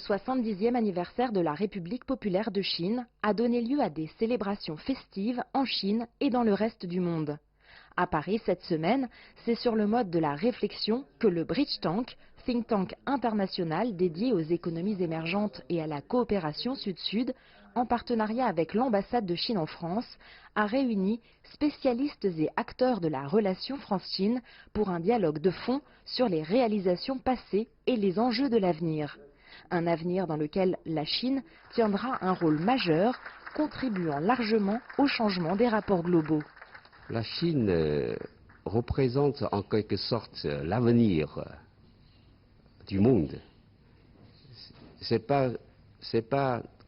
70e anniversaire de la République populaire de Chine a donné lieu à des célébrations festives en Chine et dans le reste du monde. À Paris cette semaine, c'est sur le mode de la réflexion que le Bridge Tank, think tank international dédié aux économies émergentes et à la coopération Sud-Sud, en partenariat avec l'ambassade de Chine en France, a réuni spécialistes et acteurs de la relation France-Chine pour un dialogue de fond sur les réalisations passées et les enjeux de l'avenir. Un avenir dans lequel la Chine tiendra un rôle majeur, contribuant largement au changement des rapports globaux. La Chine représente en quelque sorte l'avenir du monde. C'est pas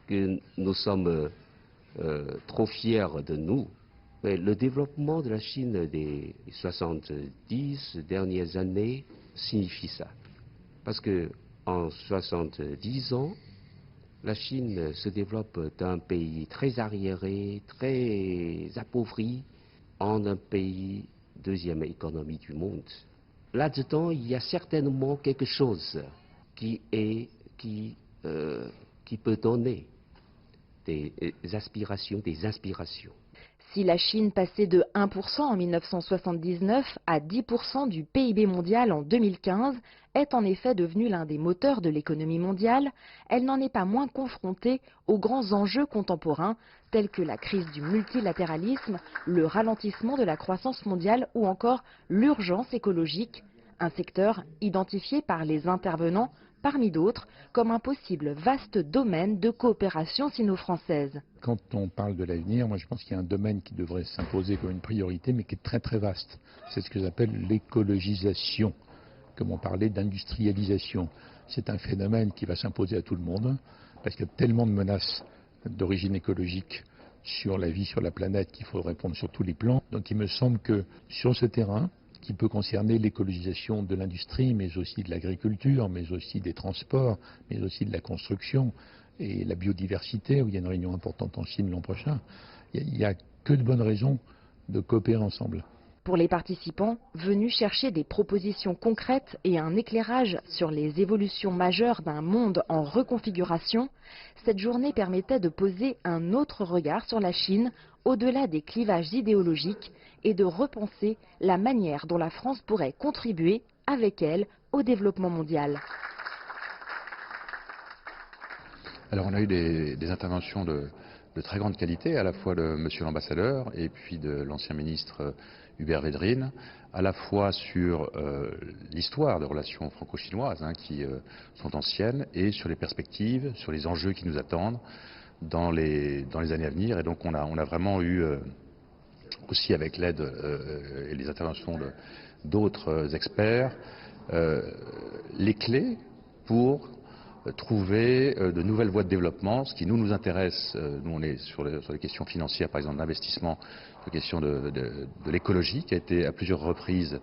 que nous sommes trop fiers de nous, mais le développement de la Chine des 70 dernières années signifie ça. Parce que en 70 ans, la Chine se développe d'un pays très arriéré, très appauvri, en un pays deuxième économie du monde. Là-dedans, il y a certainement quelque chose qui peut donner des inspirations. Si la Chine passait de 1% en 1979 à 10% du PIB mondial en 2015 est en effet devenue l'un des moteurs de l'économie mondiale, elle n'en est pas moins confrontée aux grands enjeux contemporains tels que la crise du multilatéralisme, le ralentissement de la croissance mondiale ou encore l'urgence écologique, un secteur identifié par les intervenants parmi d'autres, comme un possible vaste domaine de coopération sino-française. Quand on parle de l'avenir, moi je pense qu'il y a un domaine qui devrait s'imposer comme une priorité, mais qui est très très vaste. C'est ce que j'appelle l'écologisation, comme on parlait d'industrialisation. C'est un phénomène qui va s'imposer à tout le monde, parce qu'il y a tellement de menaces d'origine écologique sur la vie sur la planète qu'il faut répondre sur tous les plans. Donc il me semble que sur ce terrain, qui peut concerner l'écologisation de l'industrie, mais aussi de l'agriculture, mais aussi des transports, mais aussi de la construction et la biodiversité, où il y a une réunion importante en Chine l'an prochain. Il n'y a que de bonnes raisons de coopérer ensemble. Pour les participants, venus chercher des propositions concrètes et un éclairage sur les évolutions majeures d'un monde en reconfiguration, cette journée permettait de poser un autre regard sur la Chine, au-delà des clivages idéologiques, et de repenser la manière dont la France pourrait contribuer, avec elle, au développement mondial. Alors on a eu des interventions de très grande qualité, à la fois de monsieur l'ambassadeur et puis de l'ancien ministre Hubert Védrine, à la fois sur l'histoire des relations franco-chinoises qui sont anciennes et sur les perspectives, sur les enjeux qui nous attendent dans les années à venir. Et donc on a vraiment eu, aussi avec l'aide et les interventions d'autres experts, les clés pour trouver de nouvelles voies de développement. Ce qui nous intéresse, nous on est sur les questions financières, par exemple d'investissement, les questions de l'écologie qui a été à plusieurs reprises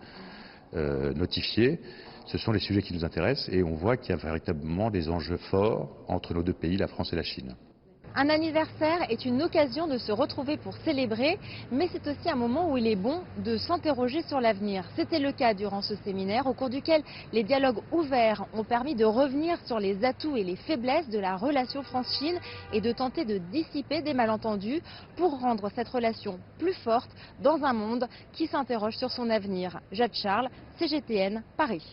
notifiée. Ce sont les sujets qui nous intéressent et on voit qu'il y a véritablement des enjeux forts entre nos deux pays, la France et la Chine. Un anniversaire est une occasion de se retrouver pour célébrer, mais c'est aussi un moment où il est bon de s'interroger sur l'avenir. C'était le cas durant ce séminaire au cours duquel les dialogues ouverts ont permis de revenir sur les atouts et les faiblesses de la relation France-Chine et de tenter de dissiper des malentendus pour rendre cette relation plus forte dans un monde qui s'interroge sur son avenir. Jade Charles, CGTN, Paris.